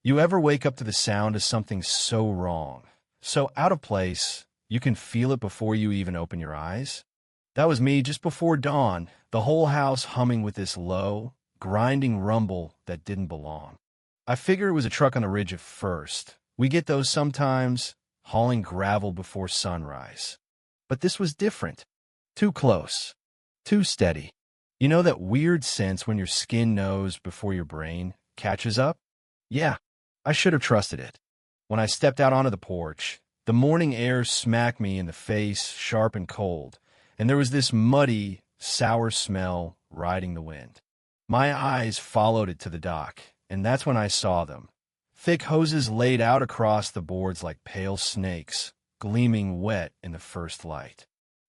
You ever wake up to the sound of something so wrong, so out of place, you can feel it before you even open your eyes? That was me just before dawn, the whole house humming with this low, grinding rumble that didn't belong. I figured it was a truck on the ridge at first. We get those sometimes, hauling gravel before sunrise. But this was different. Too close. Too steady. You know that weird sense when your skin knows before your brain catches up? Yeah, I should have trusted it. When I stepped out onto the porch, the morning air smacked me in the face, sharp and cold, and there was this muddy, sour smell riding the wind. My eyes followed it to the dock, and that's when I saw them. Thick hoses laid out across the boards like pale snakes, gleaming wet in the first light.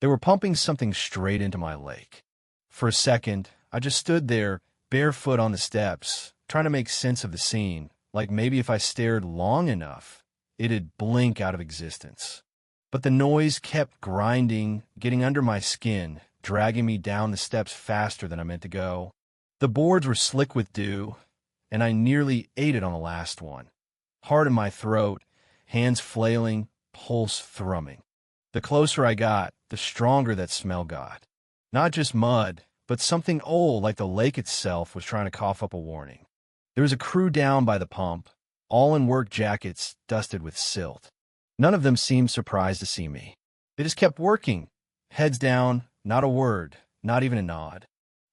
They were pumping something straight into my lake. For a second, I just stood there, barefoot on the steps, trying to make sense of the scene, like maybe if I stared long enough, it'd blink out of existence. But the noise kept grinding, getting under my skin, dragging me down the steps faster than I meant to go. The boards were slick with dew, and I nearly ate it on the last one. Hard in my throat, hands flailing, pulse thrumming. The closer I got, the stronger that smell got. Not just mud, but something old like the lake itself was trying to cough up a warning. There was a crew down by the pump, all in work jackets dusted with silt. None of them seemed surprised to see me. They just kept working, heads down, not a word, not even a nod.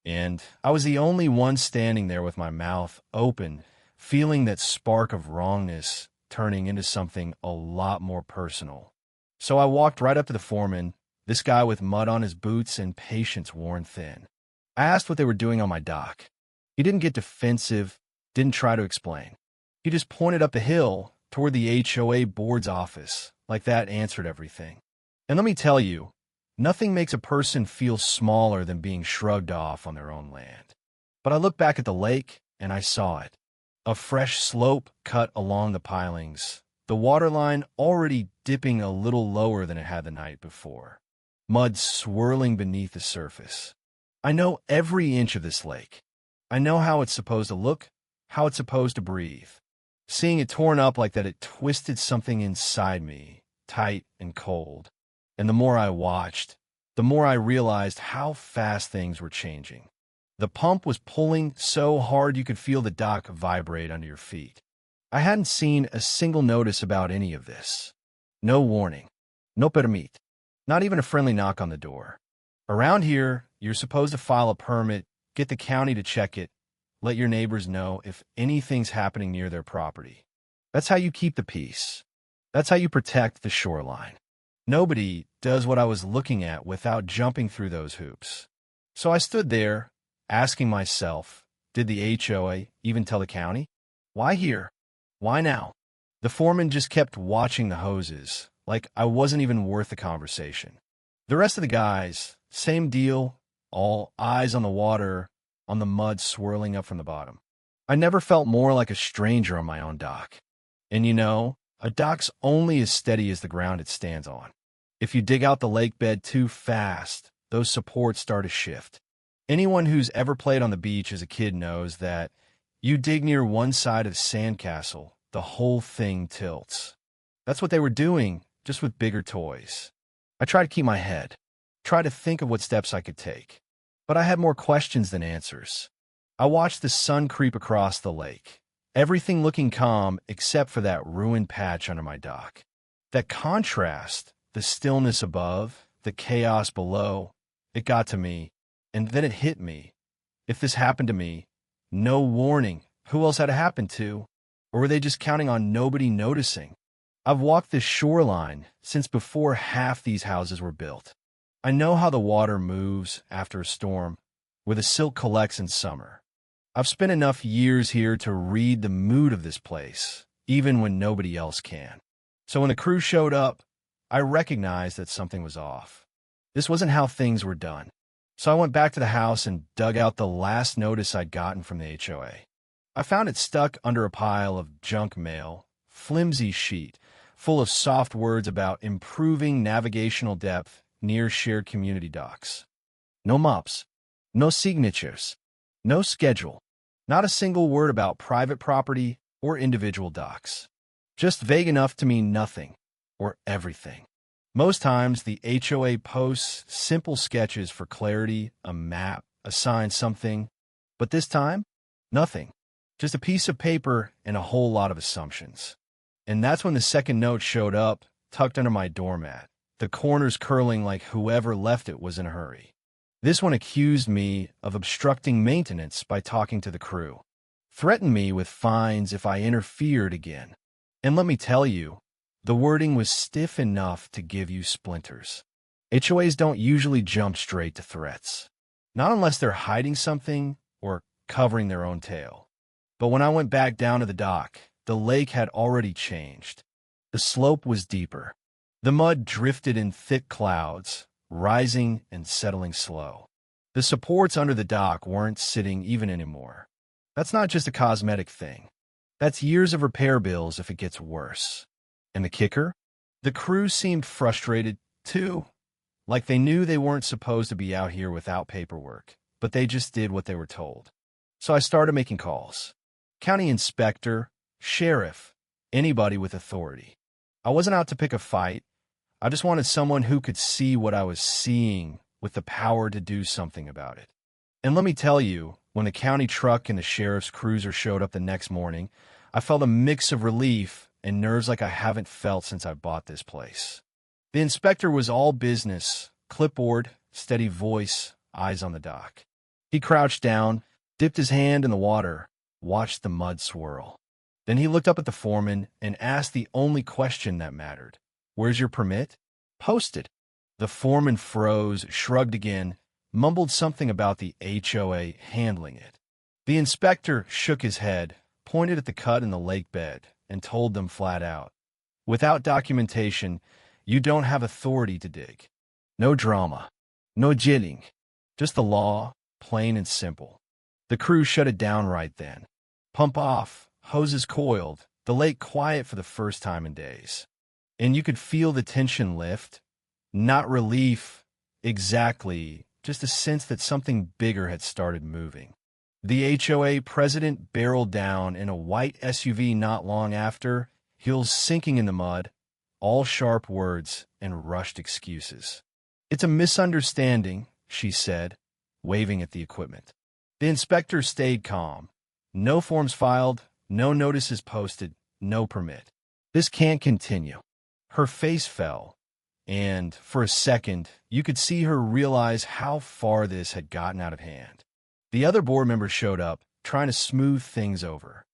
And I was the only one standing there with my mouth open, feeling that spark of wrongness turning into something a lot more personal. So I walked right up to the foreman, this guy with mud on his boots and patience worn thin. I asked what they were doing on my dock. He didn't get defensive, didn't try to explain. He just pointed up the hill toward the HOA board's office, like that answered everything. And let me tell you, nothing makes a person feel smaller than being shrugged off on their own land. But I looked back at the lake, and I saw it. A fresh slope cut along the pilings, the waterline already dipping a little lower than it had the night before. Mud swirling beneath the surface. I know every inch of this lake. I know how it's supposed to look, how it's supposed to breathe. Seeing it torn up like that, it twisted something inside me, tight and cold. And the more I watched, the more I realized how fast things were changing. The pump was pulling so hard you could feel the dock vibrate under your feet. I hadn't seen a single notice about any of this. No warning. No permit. Not even a friendly knock on the door. Around here, you're supposed to file a permit, get the county to check it, let your neighbors know if anything's happening near their property. That's how you keep the peace. That's how you protect the shoreline. Nobody does what I was looking at without jumping through those hoops. So I stood there, asking myself, did the HOA even tell the county? Why here? Why now? The foreman just kept watching the hoses, like I wasn't even worth the conversation. The rest of the guys, same deal, all eyes on the water, on the mud swirling up from the bottom. I never felt more like a stranger on my own dock. And you know, a dock's only as steady as the ground it stands on. If you dig out the lake bed too fast, those supports start to shift. Anyone who's ever played on the beach as a kid knows that you dig near one side of the sandcastle, the whole thing tilts. That's what they were doing, just with bigger toys. I tried to keep my head, tried to think of what steps I could take. But I had more questions than answers. I watched the sun creep across the lake, everything looking calm except for that ruined patch under my dock. That contrast, the stillness above, the chaos below, it got to me, and then it hit me. If this happened to me, no warning, who else had it happen to? Or were they just counting on nobody noticing? I've walked this shoreline since before half these houses were built. I know how the water moves after a storm, where the silt collects in summer. I've spent enough years here to read the mood of this place, even when nobody else can. So when the crew showed up, I recognized that something was off. This wasn't how things were done. So I went back to the house and dug out the last notice I'd gotten from the HOA. I found it stuck under a pile of junk mail, flimsy sheet, full of soft words about improving navigational depth near shared community docks. No maps, no signatures, no schedule, not a single word about private property or individual docks. Just vague enough to mean nothing or everything. Most times, the HOA posts simple sketches for clarity, a map, a sign, something. But this time, nothing. Just a piece of paper and a whole lot of assumptions. And that's when the second note showed up, tucked under my doormat, the corners curling like whoever left it was in a hurry. This one accused me of obstructing maintenance by talking to the crew, threatened me with fines if I interfered again. And let me tell you, the wording was stiff enough to give you splinters. HOAs don't usually jump straight to threats, not unless they're hiding something or covering their own tail. But when I went back down to the dock, the lake had already changed. The slope was deeper. The mud drifted in thick clouds, rising and settling slow. The supports under the dock weren't sitting even anymore. That's not just a cosmetic thing. That's years of repair bills if it gets worse. And the kicker? The crew seemed frustrated, too. Like they knew they weren't supposed to be out here without paperwork, but they just did what they were told. So I started making calls. County inspector, sheriff, anybody with authority. I wasn't out to pick a fight. I just wanted someone who could see what I was seeing with the power to do something about it. And let me tell you, when the county truck and the sheriff's cruiser showed up the next morning, I felt a mix of relief and nerves like I haven't felt since I bought this place. The inspector was all business, clipboard, steady voice, eyes on the dock. He crouched down, dipped his hand in the water, watched the mud swirl. Then he looked up at the foreman and asked the only question that mattered. "Where's your permit?" "Posted." The foreman froze, shrugged again, mumbled something about the HOA handling it. The inspector shook his head, pointed at the cut in the lake bed, and told them flat out, "Without documentation, you don't have authority to dig. No drama. No jilling. Just the law, plain and simple." The crew shut it down right then. Pump off, hoses coiled, the lake quiet for the first time in days. And you could feel the tension lift. Not relief, exactly, just a sense that something bigger had started moving. The HOA president barreled down in a white SUV not long after, heels sinking in the mud, all sharp words and rushed excuses. "It's a misunderstanding," she said, waving at the equipment. The inspector stayed calm. "No forms filed, no notices posted, no permit. This can't continue." Her face fell, and for a second, you could see her realize how far this had gotten out of hand. The other board members showed up, trying to smooth things over.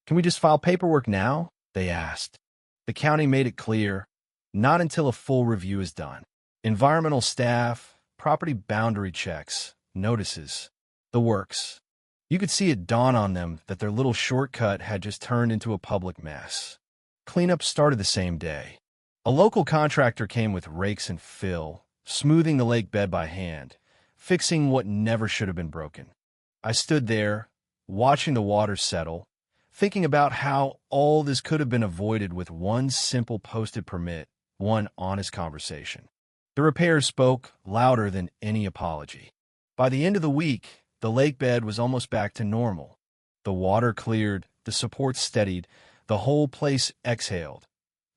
"Can we just file paperwork now?" they asked. The county made it clear, not until a full review is done. Environmental staff, property boundary checks, notices, the works. You could see it dawn on them that their little shortcut had just turned into a public mess. Cleanup started the same day. A local contractor came with rakes and fill, smoothing the lake bed by hand, fixing what never should have been broken. I stood there, watching the water settle, thinking about how all this could have been avoided with one simple posted permit, one honest conversation. The repairs spoke louder than any apology. By the end of the week, the lake bed was almost back to normal. The water cleared, the supports steadied, the whole place exhaled.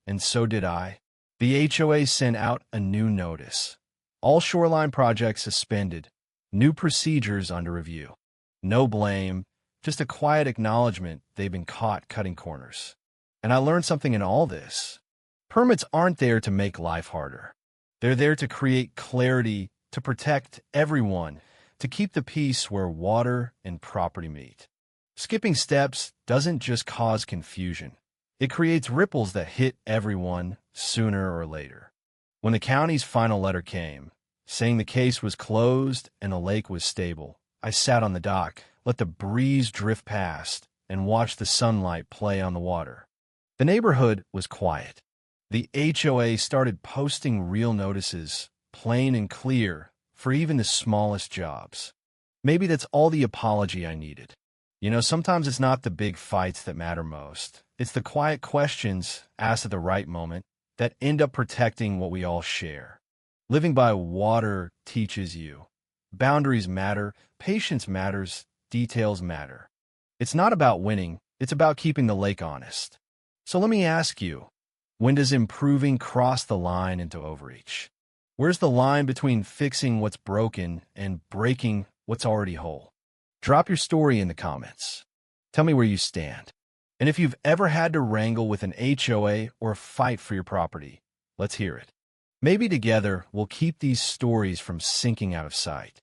And so did I. The HOA sent out a new notice. All shoreline projects suspended, new procedures under review. No blame, just a quiet acknowledgement they've been caught cutting corners. And I learned something in all this. Permits aren't there to make life harder. They're there to create clarity, to protect everyone, to keep the peace where water and property meet. Skipping steps doesn't just cause confusion. It creates ripples that hit everyone sooner or later. When the county's final letter came, saying the case was closed and the lake was stable, I sat on the dock, let the breeze drift past, and watched the sunlight play on the water. The neighborhood was quiet. The HOA started posting real notices, plain and clear, for even the smallest jobs. Maybe that's all the apology I needed. You know, sometimes it's not the big fights that matter most. It's the quiet questions asked at the right moment that end up protecting what we all share. Living by water teaches you. Boundaries matter, patience matters, details matter. It's not about winning, It's about keeping the lake honest. So let me ask you, when does improving cross the line into overreach? Where's the line between fixing what's broken and breaking what's already whole? Drop your story in the comments. Tell me where you stand. And if you've ever had to wrangle with an HOA or fight for your property, let's hear it. Maybe together we'll keep these stories from sinking out of sight.